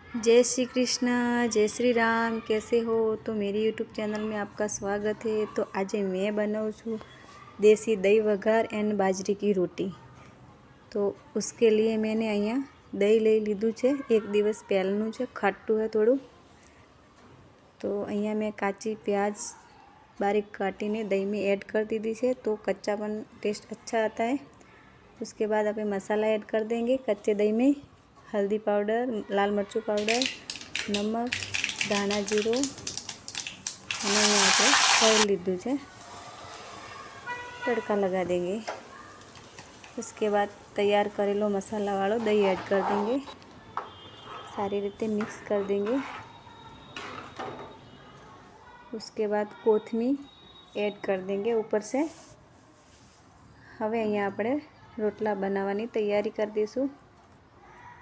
जय श्री कृष्ण, जय श्री राम। कैसे हो? तो मेरी यूट्यूब चैनल में आपका स्वागत है। तो आज मैं बनाऊँ छूँ देसी दही वघार एंड बाजरी की रोटी। तो उसके लिए मैंने अँ दही लई लीधुं छे। एक दिवस पहेलाનું છે, ખાટું है थोड़ું। तो अँ मैं काची प्याज बारीक काटीने दही में ऐड कर दीधी है, तो कच्चापन टेस्ट अच्छा आता है। उसके बाद आप मसाला ऐड कर देंगे कच्चे दही में। हल्दी पाउडर, लाल मरचू पाउडर, नमक, धाना जीरो और यहाँ पर ऑयल लीधु है। तड़का लगा देंगे। उसके बाद तैयार करेलो मसाला वालों दही ऐड कर देंगे। सारी रीते मिक्स कर देंगे। उसके बाद कोथमीर ऐड कर देंगे ऊपर से। हवे अहींया आपणे रोटला बनाववानी तैयारी कर दीशुं।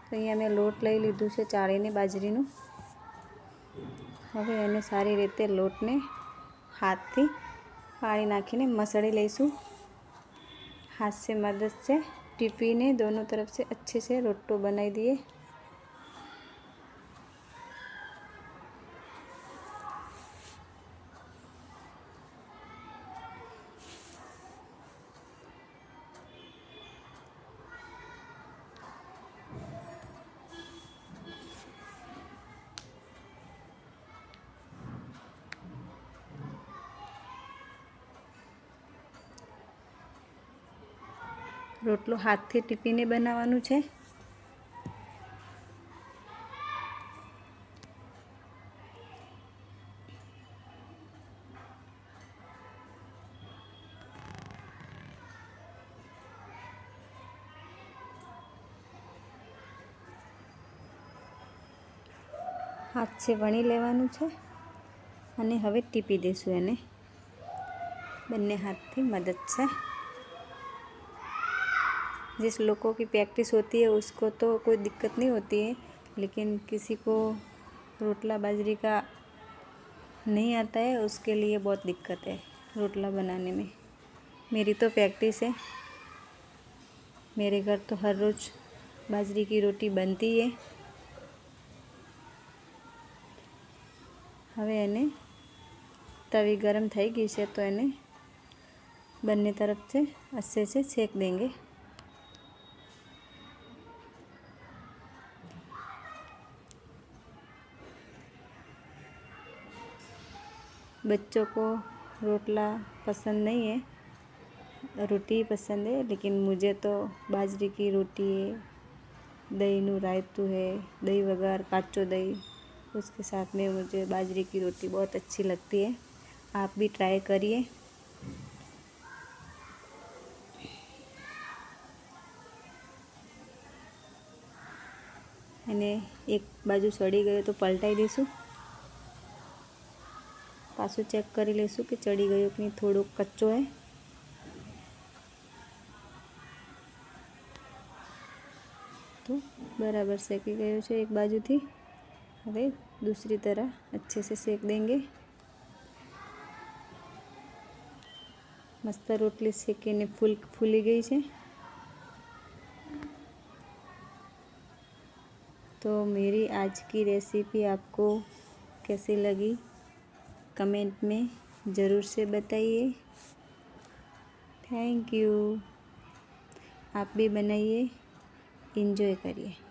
तो अँ मैं लोट लई लीधुं छे चाळीने बाजरीनुं। हवे एने सारी रीते लोटने हाथथी पाणी नाखीने मसળી लईशुं। हाथ से मदद से टीपीने दोनों तरफ से अच्छे से रोटो बनाई दिए। रोटलो हाथथी टीपीने बनाववानुं छे। हाथ से वणी लेवानुं छे अने हवे टीपी देशुं एने बंने हाथथी मदद से। जिस लोगों की प्रैक्टिस होती है उसको तो कोई दिक्कत नहीं होती है, लेकिन किसी को रोटला बाजरी का नहीं आता है, उसके लिए बहुत दिक्कत है रोटला बनाने में। मेरी तो प्रैक्टिस है। मेरे घर तो हर रोज़ बाजरी की रोटी बनती है। हवे एने तवी गरम थई गई है, तो एने बंने तरफ से अच्छे से सेक देंगे। बच्चों को रोटला पसंद नहीं है, रोटी पसंद है, लेकिन मुझे तो बाजरी की रोटी है, दही नू रायतू है, दही वघार काचो दही, उसके साथ में मुझे बाजरी की रोटी बहुत अच्छी लगती है। आप भी ट्राई करिए। અને એક બાજુ સડી ગયો તો પલટાઈ દઈશું। પાછું ચેક કરી લઈશું કે ચડી ગયો કે નહીં, થોડો કચ્ચો है। तो बराबर सेकी गयो है एक बाजूथी। हवे दूसरी तरह अच्छे से सेक देंगे। मस्त रोटली सेकीने फूली गई है। तो मेरी आज की रेसिपी आपको कैसी लगी कमेंट में ज़रूर से बताइए। Thank you. आप भी बनाइए, एंजॉय करिए।